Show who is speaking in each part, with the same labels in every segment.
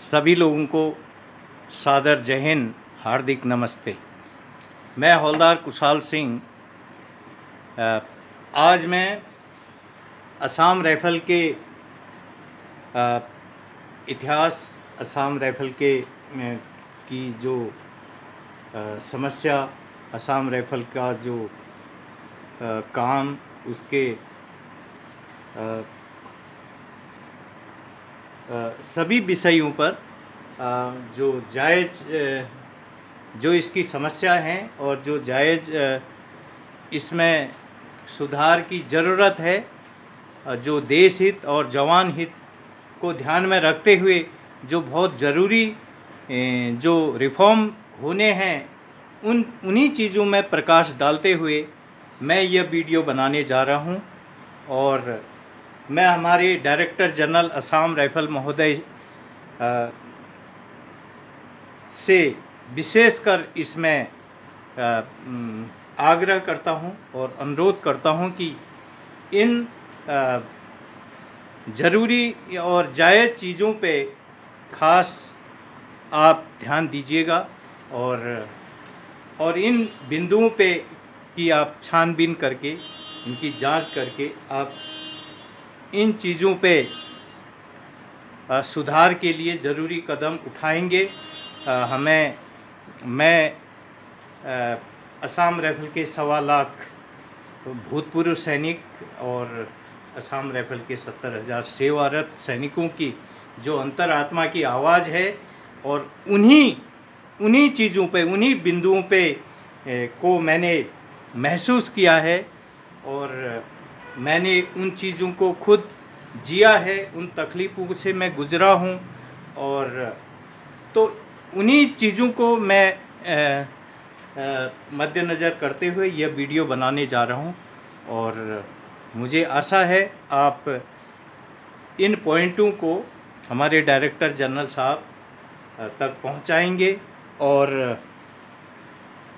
Speaker 1: सभी लोगों को सादर जय हिंद, हार्दिक नमस्ते। मैं हवलदार कुशाल सिंह। आज मैं असम राइफल के इतिहास, असम राइफल के की जो समस्या, असम राइफल का जो काम, उसके सभी विषयों पर जो जायज़ जो इसकी समस्या हैं और जो जायज़ इसमें सुधार की ज़रूरत है, जो देश हित और जवान हित को ध्यान में रखते हुए जो बहुत ज़रूरी जो रिफॉर्म होने हैं, उन्हीं चीज़ों में प्रकाश डालते हुए मैं यह वीडियो बनाने जा रहा हूं। और मैं हमारे डायरेक्टर जनरल असम राइफल महोदय से विशेषकर इसमें आग्रह करता हूं और अनुरोध करता हूं कि इन ज़रूरी और जायज़ चीज़ों पे खास आप ध्यान दीजिएगा और इन बिंदुओं पे की आप छानबीन करके, इनकी जांच करके आप इन चीज़ों पे सुधार के लिए ज़रूरी कदम उठाएंगे। मैं असम राइफल के 1.25 लाख भूतपूर्व सैनिक और असम राइफल के 70,000 सेवारत सैनिकों की जो अंतरात्मा की आवाज़ है, और उन्हीं चीज़ों पे, उन्हीं बिंदुओं पे को मैंने महसूस किया है और मैंने उन चीज़ों को खुद जिया है, उन तकलीफ़ों से मैं गुज़रा हूँ। और तो उन्हीं चीज़ों को मैं मद्देनज़र करते हुए यह वीडियो बनाने जा रहा हूँ। और मुझे आशा है आप इन पॉइंटों को हमारे डायरेक्टर जनरल साहब तक पहुँचाएंगे, और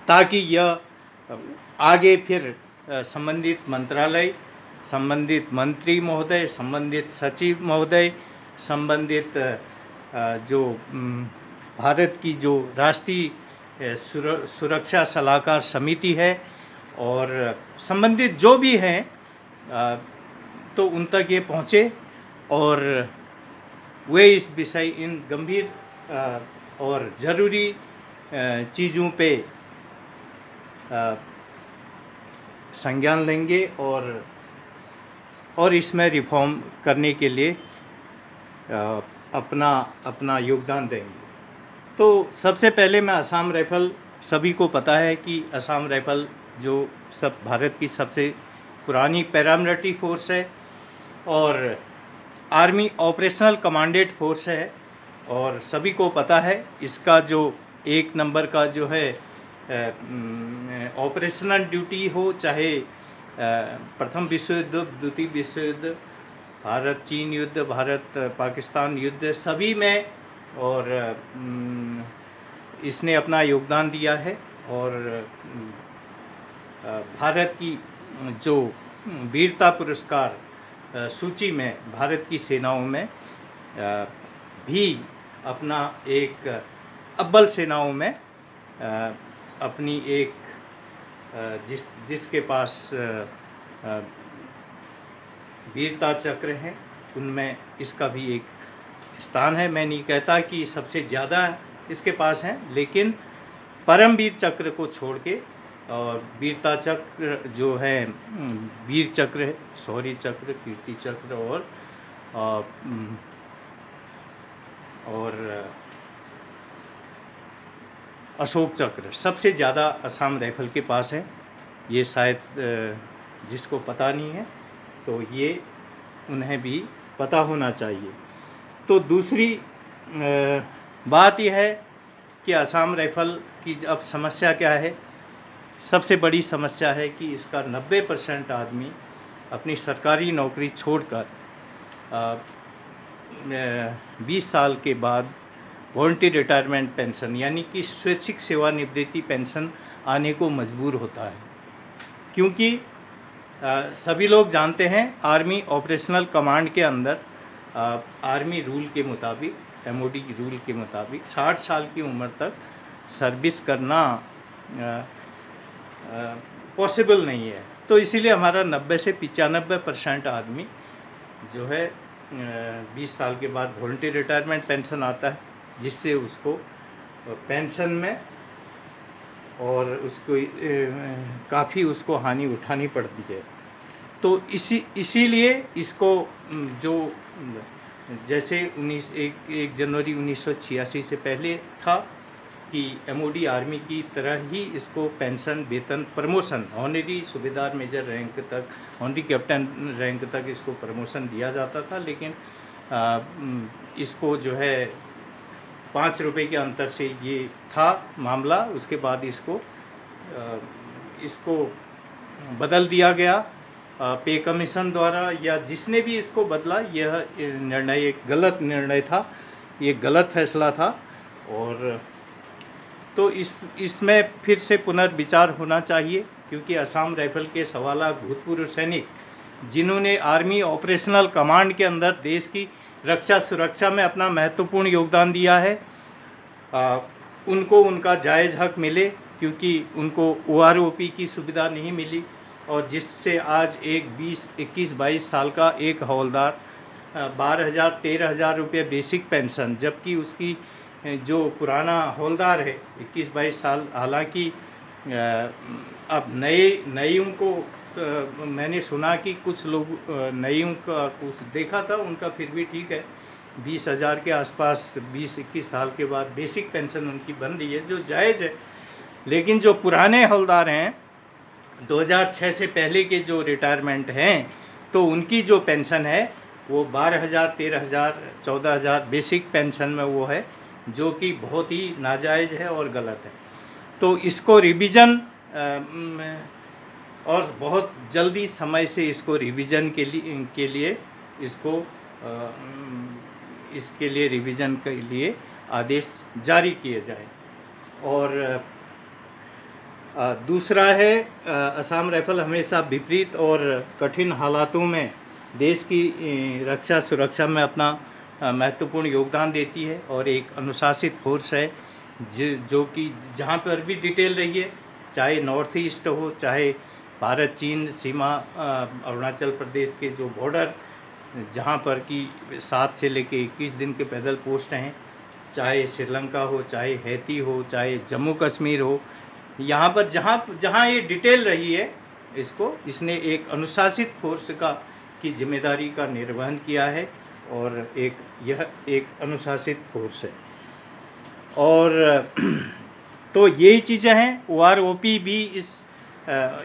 Speaker 1: ताकि यह आगे फिर संबंधित मंत्रालय, संबंधित मंत्री महोदय, संबंधित सचिव महोदय, संबंधित जो भारत की जो राष्ट्रीय सुरक्षा सलाहकार समिति है और संबंधित जो भी हैं, तो उन तक ये पहुँचे और वे इस विषय, इन गंभीर और ज़रूरी चीज़ों पे संज्ञान लेंगे और इसमें रिफॉर्म करने के लिए अपना योगदान देंगे। तो सबसे पहले मैं असम राइफल, सभी को पता है कि असम राइफल जो भारत की सबसे पुरानी पैरामिलिट्री फोर्स है और आर्मी ऑपरेशनल कमांडेड फोर्स है। और सभी को पता है इसका जो 1 नंबर का जो है ऑपरेशनल ड्यूटी हो, चाहे प्रथम विश्व युद्ध, द्वितीय विश्व युद्ध, भारत चीन युद्ध, भारत पाकिस्तान युद्ध, सभी में और इसने अपना योगदान दिया है। और भारत की जो वीरता पुरस्कार सूची में भारत की सेनाओं में भी अपना एक अव्वल सेनाओं में अपनी एक जिसके पास वीरता चक्र है, उनमें इसका भी एक स्थान है। मैं नहीं कहता कि सबसे ज़्यादा इसके पास है, लेकिन परमवीर चक्र को छोड़ के और वीरता चक्र जो है, वीर चक्र, शौर्य चक्र, कीर्ति चक्र और अशोक चक्र सबसे ज़्यादा असम राइफल के पास है। ये शायद जिसको पता नहीं है तो ये उन्हें भी पता होना चाहिए। तो दूसरी बात यह है कि असम राइफल की अब समस्या क्या है। सबसे बड़ी समस्या है कि इसका 90% आदमी अपनी सरकारी नौकरी छोड़कर 20 साल के बाद वॉलंटरी रिटायरमेंट पेंशन यानी कि स्वैच्छिक सेवानिवृत्ति पेंशन आने को मजबूर होता है, क्योंकि सभी लोग जानते हैं आर्मी ऑपरेशनल कमांड के अंदर आर्मी रूल के मुताबिक एमओडी रूल के मुताबिक 60 साल की उम्र तक सर्विस करना पॉसिबल नहीं है। तो इसीलिए हमारा 90 से 95% आदमी जो है 20 साल के बाद वॉलंटरी रिटायरमेंट पेंशन आता है, जिससे उसको पेंशन में और उसको काफ़ी उसको हानि उठानी पड़ती है। तो इसीलिए इसको जो जैसे 1 जनवरी 1986 से पहले था कि एमओडी आर्मी की तरह ही इसको पेंशन, वेतन, प्रमोशन, ऑनरी सूबेदार मेजर रैंक तक, ऑनरी कैप्टन रैंक तक इसको प्रमोशन दिया जाता था। लेकिन इसको जो है 5 रुपये के अंतर से ये था मामला। उसके बाद इसको बदल दिया गया पे कमीशन द्वारा, या जिसने भी इसको बदला, यह निर्णय एक गलत निर्णय था, ये गलत फैसला था। और तो इसमें फिर से पुनर्विचार होना चाहिए, क्योंकि असम राइफल के 1.25 लाख भूतपूर्व सैनिक जिन्होंने आर्मी ऑपरेशनल कमांड के अंदर देश की रक्षा सुरक्षा में अपना महत्वपूर्ण योगदान दिया है, उनको उनका जायज़ हक मिले, क्योंकि उनको OROP की सुविधा नहीं मिली, और जिससे आज एक 21-22 साल का एक हवलदार 12,000-13,000 रुपये बेसिक पेंशन, जबकि उसकी जो पुराना हवलदार है 21-22 साल, हालांकि अब नईयों को मैंने सुना कि कुछ लोग नईयों का कुछ देखा था, उनका फिर भी ठीक है, 20,000 के आसपास 20-21 साल के बाद बेसिक पेंशन उनकी बन रही है, जो जायज़ है। लेकिन जो पुराने हवलदार हैं 2006 से पहले के जो रिटायरमेंट हैं, तो उनकी जो पेंशन है वो 12,000, 13,000, 14,000 बेसिक पेंशन में वो है, जो कि बहुत ही नाजायज़ है और गलत है। तो इसको रिवीजन और बहुत जल्दी समय से इसको रिवीजन के लिए इसके लिए रिवीजन के लिए आदेश जारी किए जाए। और दूसरा है, असम राइफल हमेशा विपरीत और कठिन हालातों में देश की रक्षा सुरक्षा में अपना महत्वपूर्ण योगदान देती है, और एक अनुशासित फोर्स है जो कि जहाँ पर भी डिटेल रही है, चाहे नॉर्थ ईस्ट हो, चाहे भारत चीन सीमा, अरुणाचल प्रदेश के जो बॉर्डर जहाँ पर कि 7 से लेके 21 दिन के पैदल पोस्ट हैं, चाहे श्रीलंका हो, चाहे हैती हो, चाहे जम्मू कश्मीर हो, यहाँ पर जहाँ ये डिटेल रही है, इसने एक अनुशासित फोर्स की जिम्मेदारी का निर्वहन किया है, और यह एक अनुशासित फोर्स है। और तो यही चीज़ें हैं। OROP भी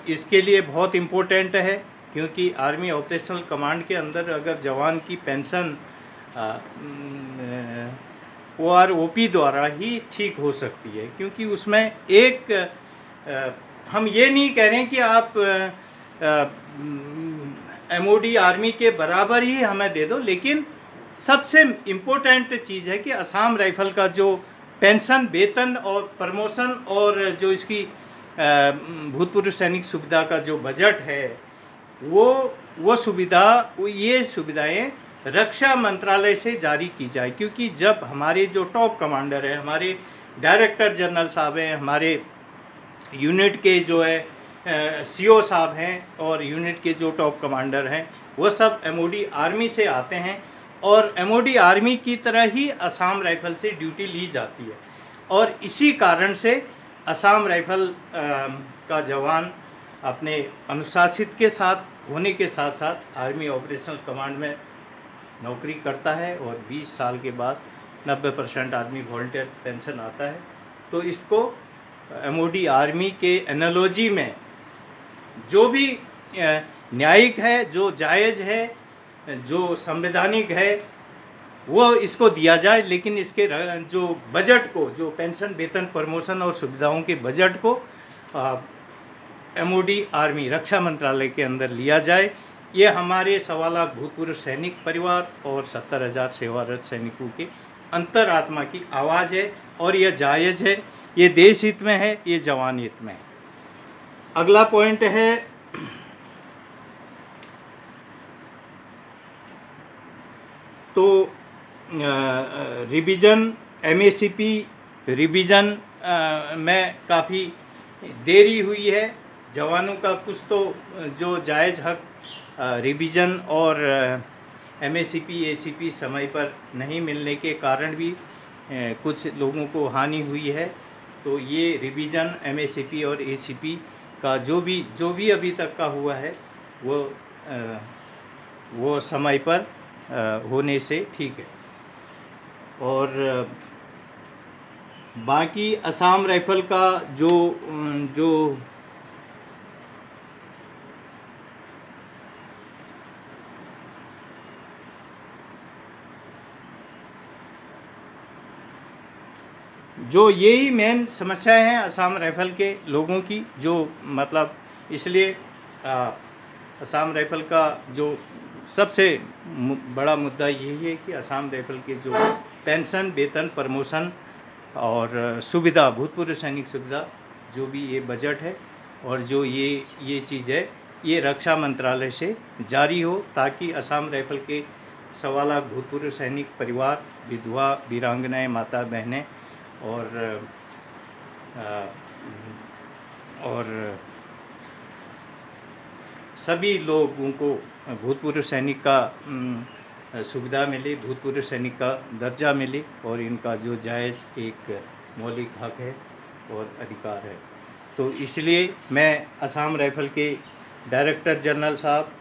Speaker 1: इसके लिए बहुत इम्पोर्टेंट है, क्योंकि आर्मी ऑपरेशनल कमांड के अंदर अगर जवान की पेंशन OROP द्वारा ही ठीक हो सकती है, क्योंकि उसमें हम ये नहीं कह रहे हैं कि आप MOD आर्मी के बराबर ही हमें दे दो, लेकिन सबसे इम्पोर्टेंट चीज़ है कि असम राइफल का जो पेंशन, वेतन और प्रमोशन और जो इसकी भूतपूर्व सैनिक सुविधा का जो बजट है, ये सुविधाएं रक्षा मंत्रालय से जारी की जाए। क्योंकि जब हमारे जो टॉप कमांडर हैं, हमारे डायरेक्टर जनरल साहब हैं, हमारे यूनिट के जो है CO साहब हैं, और यूनिट के जो टॉप कमांडर हैं, वो सब MOD आर्मी से आते हैं, और MOD आर्मी की तरह ही असम राइफल से ड्यूटी ली जाती है। और इसी कारण से असम राइफल का जवान अपने अनुशासित के साथ होने के साथ साथ आर्मी ऑपरेशनल कमांड में नौकरी करता है, और 20 साल के बाद 90% आदमी वॉलंटियर पेंशन आता है। तो इसको MOD आर्मी के एनालॉजी में जो भी न्यायिक है, जो जायज़ है, जो संवैधानिक है, वो इसको दिया जाए। लेकिन इसके जो बजट को, जो पेंशन, वेतन, प्रमोशन और सुविधाओं के बजट को MOD आर्मी रक्षा मंत्रालय के अंदर लिया जाए। ये हमारे 1.25 लाख भूतपूर्व सैनिक परिवार और 70,000 सेवारत सैनिकों के अंतरात्मा की आवाज़ है, और यह जायज़ है, ये देश हित में है, ये जवान हित में है। अगला पॉइंट है तो रिवीजन एमएसीपी रिवीजन में काफ़ी देरी हुई है। जवानों का कुछ तो जो जायज़ हक रिवीजन और एमएसीपी एसीपी समय पर नहीं मिलने के कारण भी कुछ लोगों को हानि हुई है। तो ये रिवीजन एमएसीपी और एसीपी का जो भी अभी तक का हुआ है वो समय पर होने से ठीक है। और बाकी असम राइफल का जो यही मेन समस्याएं हैं असम राइफल के लोगों की, जो मतलब इसलिए असम राइफल का जो सबसे बड़ा मुद्दा यही है कि असम राइफल के जो पेंशन, वेतन, प्रमोशन और सुविधा, भूतपूर्व सैनिक सुविधा, जो भी ये बजट है और जो ये चीज़ है, ये रक्षा मंत्रालय से जारी हो, ताकि असम राइफल के 1.25 लाख भूतपूर्व सैनिक परिवार, विधवा, वीरांगनाएं, माता बहनें और सभी लोगों को भूतपूर्व सैनिक का सुविधा मिले, भूतपूर्व सैनिक का दर्जा मिले और इनका जो जायज़ एक मौलिक हक है और अधिकार है। तो इसलिए मैं असम राइफल के डायरेक्टर जनरल साहब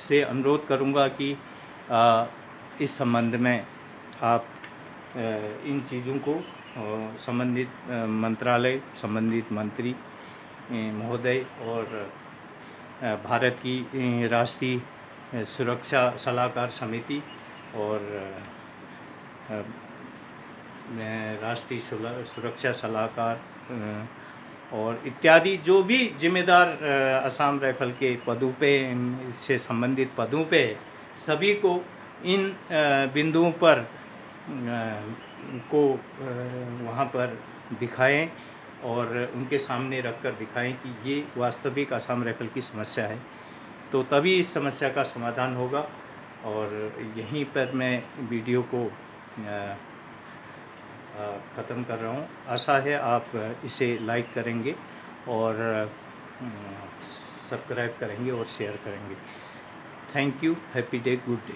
Speaker 1: से अनुरोध करूंगा कि इस संबंध में आप इन चीज़ों को संबंधित मंत्रालय, संबंधित मंत्री महोदय और भारत की राष्ट्रीय सुरक्षा सलाहकार समिति और राष्ट्रीय सुरक्षा सलाहकार और इत्यादि जो भी जिम्मेदार असम राइफल के पदों पे, से संबंधित पदों पे, सभी को इन बिंदुओं पर वहाँ पर दिखाएं और उनके सामने रखकर दिखाएं कि ये वास्तविक असम राइफल की समस्या है। तो तभी इस समस्या का समाधान होगा। और यहीं पर मैं वीडियो को ख़त्म कर रहा हूँ। आशा है आप इसे लाइक करेंगे और सब्सक्राइब करेंगे और शेयर करेंगे। Thank you. Happy day, good day.